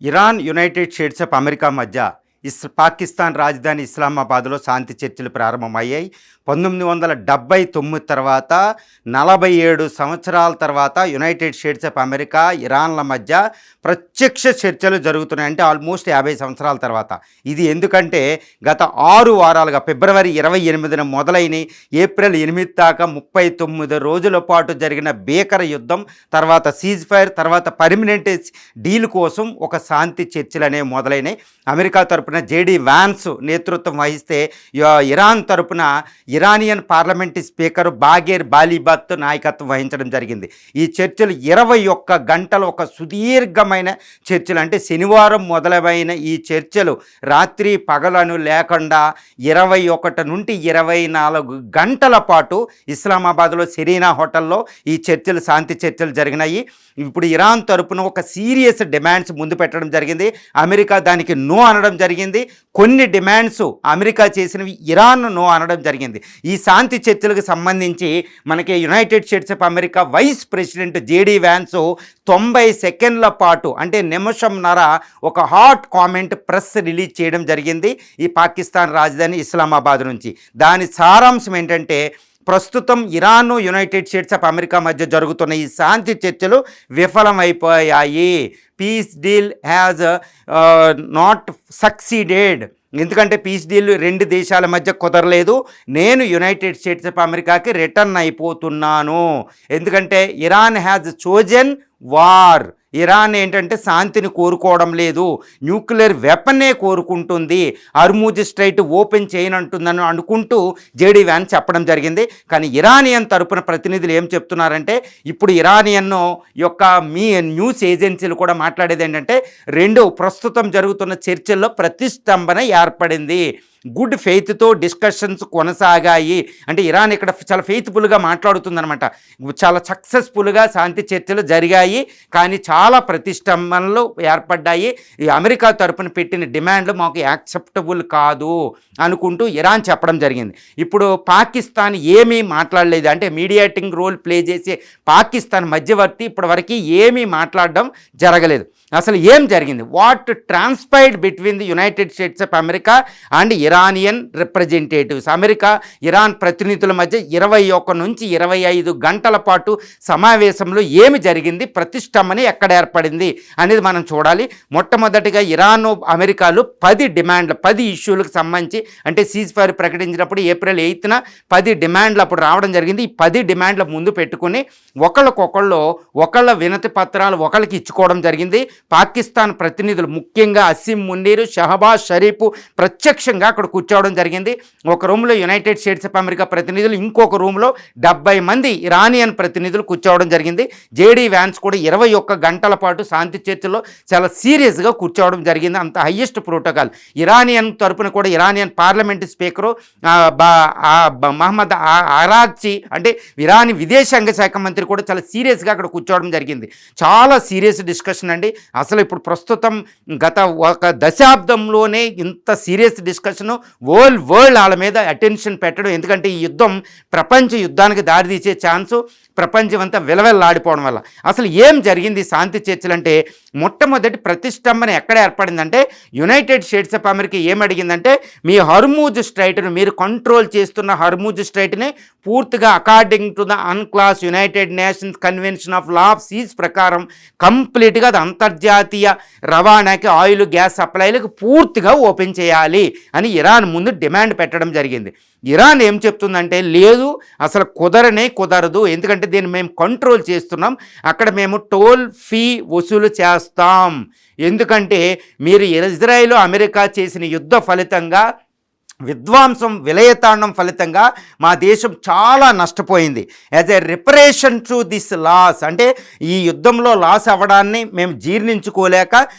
Iran, United States of America మధ్య పాకిస్తాన్ రాజధాని ఇస్లామాబాద్లో శాంతి చర్చలు ప్రారంభమయ్యాయి. 1979 తర్వాత 47 సంవత్సరాల తర్వాత యునైటెడ్ స్టేట్స్ ఆఫ్ అమెరికా, ఇరాన్ల మధ్య ప్రత్యక్ష చర్చలు జరుగుతున్నాయి. అంటే ఆల్మోస్ట్ 50 సంవత్సరాల తర్వాత. ఇది ఎందుకంటే గత 6 వారాలుగా ఫిబ్రవరి 28న మొదలైన ఏప్రిల్ 8 దాకా 39 రోజుల పాటు జరిగిన భీకర యుద్ధం తర్వాత సీజ్ ఫైర్ తర్వాత పర్మనెంట్ డీల్ కోసం ఒక శాంతి చర్చలు అనేవి మొదలైనవి. అమెరికా తరపున జేడీ వ్యాన్స్ నేతృత్వం వహిస్తే ఇరాన్ తరపున ఇరానియన్ పార్లమెంటరీ స్పీకర్ బాగేర్ బాలిబాత్ నాయకత్వం వహించడం జరిగింది. ఈ చర్చలు 21 గంటలు ఒక సుదీర్ఘమైన చర్చలు. అంటే శనివారం మొదలైన ఈ చర్చలు రాత్రి పగలను లేకుండా 21 నుండి 24 గంటల పాటు ఇస్లామాబాద్లో సెరీనా హోటల్లో ఈ చర్చలు శాంతి చర్చలు జరిగినాయి. ఇప్పుడు ఇరాన్ తరపున ఒక సీరియస్ డిమాండ్స్ ముందు పెట్టడం జరిగింది. అమెరికా దానికి నో అనడం జరిగింది. కొన్ని డిమాండ్స్ అమెరికా చేసినవి ఇరాన్ నో అనడం జరిగింది. ఈ శాంతి చర్చలకు సంబంధించి మనకి United States of America vice president JD Vance 90 సెకండ్ల పాటు అంటే నిమిషంన్నర ఒక హాట్ కామెంట్ ప్రెస్ రిలీజ్ చేయడం జరిగింది ఈ పాకిస్తాన్ రాజధాని ఇస్లామాబాద్ నుంచి. దాని సారాంశం ఏంటంటే ప్రస్తుతం Iran, United States of America మధ్య జరుగుతున్న ఈ శాంతి చర్చలు విఫలమైపోయాయి. Peace deal has not succeeded. ఎందుకంటే పీస్ డీల్ 2 దేశాల మధ్య కుదరలేదు. నేను యునైటెడ్ స్టేట్స్ ఆఫ్ అమెరికాకి రిటర్న్ అయిపోతున్నాను. ఎందుకంటే Iran has chosen war. Iran ఏంటంటే శాంతిని కోరుకోవడం లేదు, న్యూక్లియర్ వెపనే కోరుకుంటుంది, హర్మూజ్ స్ట్రైట్ ఓపెన్ చేయనంటుందని అనుకుంటూ జేడీ వ్యాన్ చెప్పడం జరిగింది. కానీ ఇరానియన్ తరపున ప్రతినిధులు ఏం చెప్తున్నారంటే ఇప్పుడు ఇరానియన్ యొక్క న్యూస్ ఏజెన్సీలు కూడా మాట్లాడేది ఏంటంటే ప్రస్తుతం జరుగుతున్న చర్చల్లో ప్రతిష్టంభన ఏర్పడింది. గుడ్ ఫెయిత్తో డిస్కషన్స్ కొనసాగాయి. అంటే ఇరాన్ ఇక్కడ చాలా ఫెయిత్ఫుల్గా మాట్లాడుతుందనమాట. చాలా సక్సెస్ఫుల్గా శాంతి చర్చలు జరిగాయి, కానీ చాలా ప్రతిష్టంభనలు ఏర్పడ్డాయి. ఈ అమెరికా తరపున పెట్టిన డిమాండ్లు మాకు యాక్సెప్టబుల్ కాదు అనుకుంటూ ఇరాన్ చెప్పడం జరిగింది. ఇప్పుడు పాకిస్తాన్ ఏమీ మాట్లాడలేదు. అంటే మీడియేటింగ్ రోల్ ప్లే చేసే పాకిస్తాన్ మధ్యవర్తి ఇప్పటివరకు ఏమీ మాట్లాడడం జరగలేదు. అసలు ఏం జరిగింది? What transpired between the United States of America and Iranian representatives. America Iran ప్రతినిధుల మధ్య 21 నుంచి 25 గంటల పాటు సమావేశంలో ఏమి జరిగింది, ప్రతిష్టంభన ఎక్కడ ఏర్పడింది అనేది మనం చూడాలి. మొట్టమొదటిగా ఇరాన్, అమెరికాలు 10 ఇష్యూలకు సంబంధించి అంటే సీజ్ ఫైర్ ప్రకటించినప్పుడు ఏప్రిల్ 8న 10 డిమాండ్లు అప్పుడు రావడం జరిగింది. ఈ 10 డిమాండ్ల ముందు పెట్టుకుని ఒకళ్ళ వినతి పత్రాలు ఒకళ్ళకి ఇచ్చుకోవడం జరిగింది. పాకిస్తాన్ ప్రతినిధులు ముఖ్యంగా అసీం మున్నీర్, షహబాజ్ షరీఫ్ ప్రత్యక్షంగా అక్కడ కూర్చోవడం జరిగింది. ఒక రూమ్లో యునైటెడ్ స్టేట్స్ ఆఫ్ అమెరికా ప్రతినిధులు, ఇంకొక రూమ్లో 70 మంది ఇరానియన్ ప్రతినిధులు కూర్చోవడం జరిగింది. జేడీ వ్యాన్స్ కూడా 21 గంటల పాటు శాంతి చర్చలో చాలా సీరియస్గా కూర్చోవడం జరిగింది. అంత హయ్యెస్ట్ ప్రోటోకాల్. ఇరానియన్ తరపున కూడా Iranian parliament speaker Mohammad Araghchi అంటే ఇరానీ విదేశాంగ శాఖ మంత్రి కూడా చాలా సీరియస్గా అక్కడ కూర్చోవడం జరిగింది. చాలా సీరియస్ డిస్కషన్ అండి. అసలు ఇప్పుడు ప్రస్తుతం గత ఒక దశాబ్దంలోనే ఇంత సీరియస్ డిస్కషను వరల్డ్ వాళ్ళ మీద అటెన్షన్ పెట్టడం. ఎందుకంటే ఈ యుద్ధం ప్రపంచ యుద్ధానికి దారితీసే ఛాన్సు, ప్రపంచం అంతా విలవెల్లాడిపోవడం వల్ల. అసలు ఏం జరిగింది శాంతి చర్చలు అంటే మొట్టమొదటి ప్రతిష్టంభన ఎక్కడ ఏర్పడిందంటే యునైటెడ్ స్టేట్స్ ఆఫ్ అమెరికా ఏమడిగిందంటే మీ హర్మూజ్ స్ట్రైట్ను మీరు కంట్రోల్ చేస్తున్న హర్మూజ్ స్ట్రైట్ని పూర్తిగా according to the UNCLOS United Nations Convention of Law of Seas ప్రకారం కంప్లీట్గా అది అంతర్జాతీయ రవాణాకి ఆయిల్ గ్యాస్ సప్లైలకు పూర్తిగా ఓపెన్ చేయాలి అని ఇరాన్ ముందు డిమాండ్ పెట్టడం జరిగింది. ఇరాన్ ఏం చెప్తుందంటే లేదు, అసలు కుదరదు, ఎందుకంటే దీన్ని మేము కంట్రోల్ చేస్తున్నాం, అక్కడ మేము టోల్ ఫీ వసూలు చేస్తాం. ఎందుకంటే మీరు ఇజ్రాయెల్, అమెరికా చేసిన యుద్ధ ఫలితంగా విధ్వంసం, విలయతాండం ఫలితంగా మా దేశం చాలా నష్టపోయింది. As a reparation to this loss అంటే ఈ యుద్ధంలో లాస్ అవ్వడాన్ని మేము జీర్ణించుకోలేక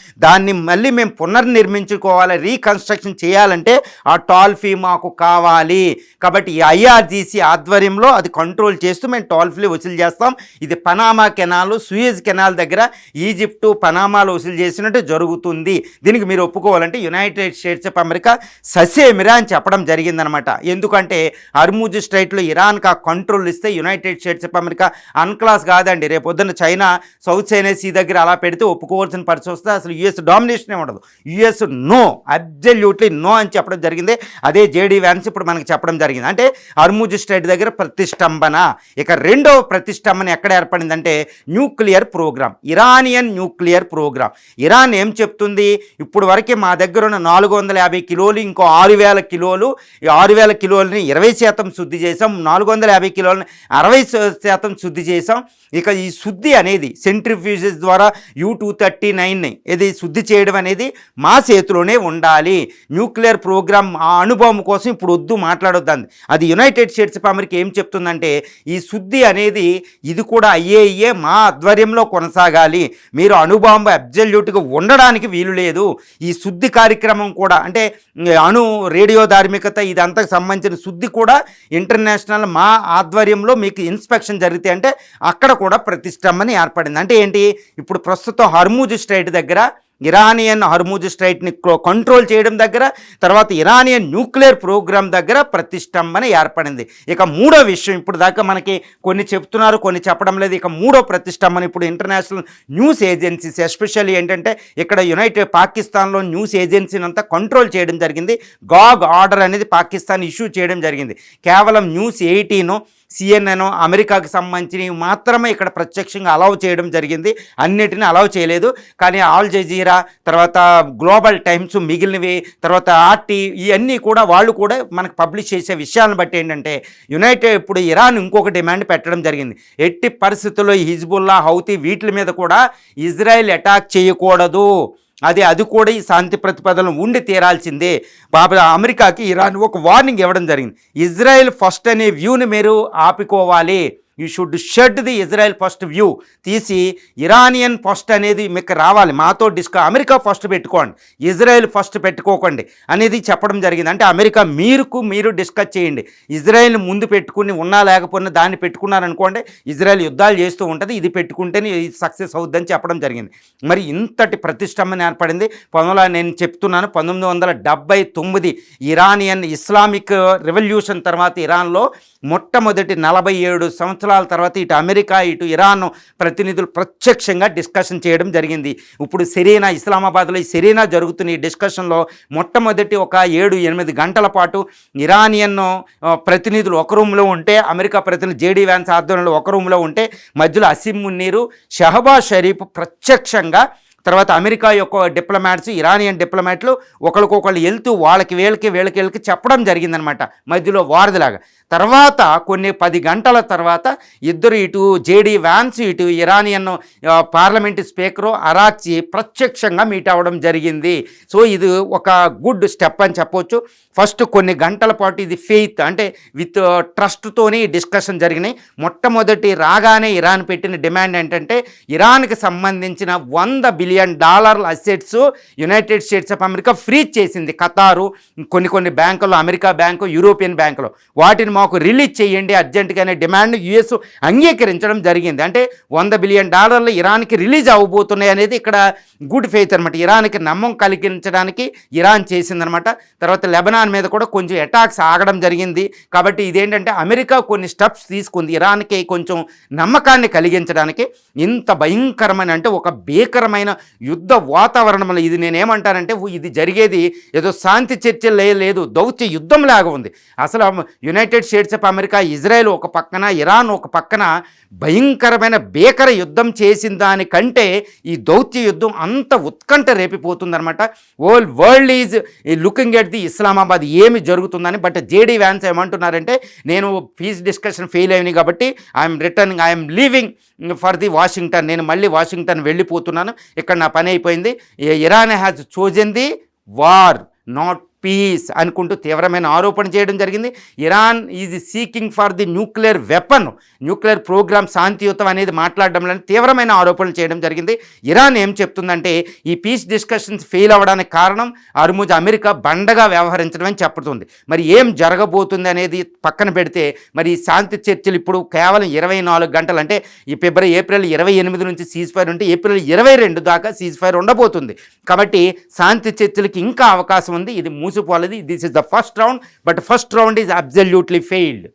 దాన్ని మళ్ళీ మేము పునర్నిర్మించుకోవాలి, రీకన్స్ట్రక్షన్ చేయాలంటే ఆ టోల్ ఫీ మాకు కావాలి. కాబట్టి ఈ ఐఆర్జీసీ ఆధ్వర్యంలో అది కంట్రోల్ చేస్తూ మేము టోల్ ఫీ వసూలు చేస్తాం. ఇది పనామా కెనాల్, సూయజ్ కెనాల్ దగ్గర ఈజిప్టు, పనామాలో వసూలు చేసినట్టు జరుగుతుంది. దీనికి మీరు ఒప్పుకోవాలంటే యునైటెడ్ స్టేట్స్ ఆఫ్ అమెరికా ససేమిరా అని చెప్పడం జరిగిందనమాట. ఎందుకంటే హర్ముజ్ స్ట్రైట్లో ఇరాన్కి ఆ కంట్రోల్ ఇస్తే యునైటెడ్ స్టేట్స్ ఆఫ్ అమెరికా అన్క్లాస్ కాదండి. రేపు పొద్దున్న చైనా సౌత్ చైనా సీ దగ్గర అలా పెడితే ఒప్పుకోవాల్సిన పరిస్థితి వస్తే అసలు యుఎస్ డామినేషనే ఉండదు. యుఎస్ నో, అబ్జల్యూట్లీ నో అని చెప్పడం జరిగింది. అదే జేడీ వ్యాన్స్ ఇప్పుడు మనకి చెప్పడం జరిగింది. అంటే హర్ముజ్ స్ట్రైట్ దగ్గర ప్రతిష్టంభన. ఇక రెండవ ప్రతిష్టంభన ఎక్కడ ఏర్పడిందంటే nuclear programme, Iranian nuclear programme. Iran ఏం చెప్తుంది, ఇప్పుడు వరకే మా దగ్గర ఉన్న 450 కిలోలు ఇంకో 6000 కిలోలు, ఈ 6000 కిలోలని 20% శుద్ధి చేసాం, 450 కిలోలని 60% శుద్ధి చేసాం. ఇక ఈ శుద్ధి అనేది సెంట్రిఫ్యూజెస్ ద్వారా U-239 ఇది శుద్ధి చేయడం అనేది మా చేతిలోనే ఉండాలి. న్యూక్లియర్ ప్రోగ్రామ్ ఆ అనుభవం కోసం ఇప్పుడు వద్దు, మాట్లాడొద్దంది. అది యునైటెడ్ స్టేట్స్ ఆఫ్ అమెరికా ఏం చెప్తుందంటే ఈ శుద్ధి అనేది ఇది కూడా అయ్యే మా ఆధ్వర్యంలో కొనసాగాలి, మీరు అణుబాంబు అబ్జల్యూట్గా ఉండడానికి వీలు లేదు. ఈ శుద్ధి కార్యక్రమం కూడా అంటే రేడియో ధార్మికత ఇదంతా సంబంధించిన శుద్ధి కూడా ఇంటర్నేషనల్ మా ఆధ్వర్యంలో మీకు ఇన్స్పెక్షన్ జరిగితే అంటే అక్కడ కూడా ప్రతిష్టంభన ఏర్పడింది. అంటే ఏంటి, ఇప్పుడు ప్రస్తుతం హర్ముజ్ స్ట్రైట్ దగ్గర ఇరానియన్ హర్ముజ్ స్ట్రైట్ని కంట్రోల్ చేయడం దగ్గర, తర్వాత ఇరానియన్ న్యూక్లియర్ ప్రోగ్రామ్ దగ్గర ప్రతిష్టంభన ఏర్పడింది. ఇక మూడో విషయం, ఇప్పుడు దాకా మనకి కొన్ని చెప్తున్నారు కొన్ని చెప్పడం లేదు. ఇక మూడో ప్రతిష్టంభన ఇప్పుడు ఇంటర్నేషనల్ న్యూస్ ఏజెన్సీస్, ఎస్పెషల్లీ ఏంటంటే ఇక్కడ పాకిస్తాన్లో న్యూస్ ఏజెన్సీని అంతా కంట్రోల్ చేయడం జరిగింది. గాగ్ ఆర్డర్ అనేది పాకిస్తాన్ ఇష్యూ చేయడం జరిగింది. కేవలం న్యూస్ 18 CNN అమెరికాకు సంబంధించినవి మాత్రమే ఇక్కడ ప్రత్యక్షంగా అలౌ చేయడం జరిగింది, అన్నిటిని అలౌ చేయలేదు. కానీ ఆల్ జజీరా, తర్వాత గ్లోబల్ టైమ్స్, మిగిలినవి, తర్వాత ఆర్టీ, ఇవన్నీ కూడా వాళ్ళు కూడా మనకు పబ్లిష్ చేసే విషయాలను బట్టి ఏంటంటే ఇప్పుడు ఇరాన్ ఇంకొక డిమాండ్ పెట్టడం జరిగింది. ఎట్టి పరిస్థితుల్లో హిజ్బుల్లా, హౌతీ వీటి మీద కూడా ఇజ్రాయెల్ అటాక్ చేయకూడదు, అది కూడా ఈ శాంతి ప్రతిపాదనలు ఉండి తీరాల్సిందే. అమెరికాకి ఇరాన్ ఒక వార్నింగ్ ఇవ్వడం జరిగింది. ఇజ్రాయెల్ ఫస్ట్ అనే వ్యూని మీరు ఆపుకోవాలి, you should shed the Israel first view, తీసి ఇరానియన్ ఫస్ట్ అనేది మీకు రావాలి, మాతో అమెరికా ఫస్ట్ పెట్టుకోండి, ఇజ్రాయెల్ ఫస్ట్ పెట్టుకోకండి అనేది చెప్పడం జరిగింది. అంటే అమెరికా మీరు డిస్కస్ చేయండి, ఇజ్రాయెల్ ముందు పెట్టుకుని ఉన్నా లేకపోయినా దాన్ని పెట్టుకున్నారనుకోండి ఇజ్రాయెల్ యుద్ధాలు చేస్తూ ఉంటుంది, ఇది పెట్టుకుంటేనే ఇది సక్సెస్ అవుద్దని చెప్పడం జరిగింది. మరి ఇంతటి ప్రతిష్టంభన ఏర్పడింది. నేను చెప్తున్నాను 1979 ఇరానియన్ ఇస్లామిక్ రెవల్యూషన్ తర్వాత ఇరాన్లో మొట్టమొదటి 47 సంవత్సరాల తర్వాత ఇటు అమెరికా ఇటు ఇరాన్ ప్రతినిధులు ప్రత్యక్షంగా డిస్కషన్ చేయడం జరిగింది. ఇప్పుడు సెరీనా, ఇస్లామాబాద్లో ఈ సెరీనా జరుగుతున్న ఈ డిస్కషన్లో మొట్టమొదటి ఒక 7-8 గంటల పాటు ఇరానియన్ ప్రతినిధులు ఒక రూమ్లో ఉంటే, అమెరికా ప్రతినిధులు జేడీ వ్యాన్స్ ఆధ్వర్యంలో ఒక రూమ్లో ఉంటే, మధ్యలో అసీం మున్నీరు, షహబాజ్ షరీఫ్ ప్రత్యక్షంగా, తర్వాత అమెరికా యొక్క డిప్లొమాట్స్, ఇరానియన్ డిప్లొమాట్లు ఒకరికొకళ్ళు వెళ్తూ వీళ్ళకి చెప్పడం జరిగిందనమాట, మధ్యలో వారధిలాగా. తర్వాత కొన్ని 10 గంటల తర్వాత ఇద్దరు, ఇటు జేడీ వ్యాన్స్ ఇటు ఇరానియన్ పార్లమెంట్ స్పీకరు అరాక్చి ప్రత్యక్షంగా మీట్ అవ్వడం జరిగింది. సో ఇది ఒక గుడ్ స్టెప్ అని చెప్పవచ్చు. ఫస్ట్ కొన్ని గంటల పాటు ఇది ఫెయిత్ అంటే విత్ ట్రస్ట్తోని డిస్కషన్ జరిగినాయి. మొట్టమొదటి రాగానే ఇరాన్ పెట్టిన డిమాండ్ ఏంటంటే ఇరాన్కి సంబంధించిన $100 billion assets United States of America freeze చేసింది. ఖతారు, కొన్ని బ్యాంకులు, అమెరికా బ్యాంకు, యూరోపియన్ బ్యాంకులు, వాటిని మాకు రిలీజ్ చేయండి అర్జెంటుగానే డిమాండ్ యుఎస్ అంగీకరించడం జరిగింది. అంటే $100 బిలియన్ ఇరాన్కి రిలీజ్ అవ్వబోతున్నాయి అనేది ఇక్కడ గుడ్ ఫెయిత్ అనమాట, ఇరాన్కి నమ్మకం కలిగించడానికి ఇరాన్ చేసిందనమాట. తర్వాత లెబనాన్ మీద కూడా కొంచెం అటాక్స్ ఆగడం జరిగింది. కాబట్టి ఇదేంటంటే అమెరికా కొన్ని స్టెప్స్ తీసుకుంది ఇరాన్కి కొంచెం నమ్మకాన్ని కలిగించడానికి. ఇంత భయంకరమైన అంటే ఒక భీకరమైన యుద్ధ వాతావరణంలో ఇది నేనేమంటానంటే ఇది జరిగేది ఏదో శాంతి చర్చలు లేదు, దౌత్య యుద్ధం లాగా ఉంది. అసలు United States of America, Israel ఒక పక్కన, ఇరాన్ ఒక పక్కన భయంకరమైన భీకర యుద్ధం చేసిన దానికంటే ఈ దౌత్య యుద్ధం అంత ఉత్కంఠ రేపిపోతుందనమాట. World is looking at the Islamabad ఏమి జరుగుతుందని. బట్ జేడీ వ్యాన్స్ ఏమంటున్నారంటే నేను పీస్ డిస్కషన్ ఫెయిల్ అయినాయి కాబట్టి I'm leaving for the Washington, నేను మళ్ళీ వాషింగ్టన్ వెళ్ళిపోతున్నాను, ఇక్కడ నా పని అయిపోయింది. Iran has chosen the war not peace అనుకుంటూ తీవ్రమైన ఆరోపణ చేయడం జరిగింది. Iran is seeking for the nuclear weapon, nuclear programme శాంతియుతం అనేది మాట్లాడడంలో తీవ్రమైన ఆరోపణలు చేయడం జరిగింది. ఇరాన్ ఏం చెప్తుందంటే ఈ పీస్ డిస్కషన్స్ ఫెయిల్ అవ్వడానికి కారణం హర్ముజ్ అమెరికా బండగా వ్యవహరించడం అని చెప్తుంది. మరి ఏం జరగబోతుంది అనేది పక్కన పెడితే మరి ఈ శాంతి చర్చలు ఇప్పుడు కేవలం 24 గంటలు అంటే ఈ ఏప్రిల్ 28 నుంచి సీజ్ ఫైర్ ఉంటే ఏప్రిల్ 22 దాకా సీజ్ ఫైర్ ఉండబోతుంది. కాబట్టి శాంతి చర్చలకి ఇంకా అవకాశం ఉంది. ఇది ముగిసిపోలేదు. This is the first round, but first round is absolutely failed.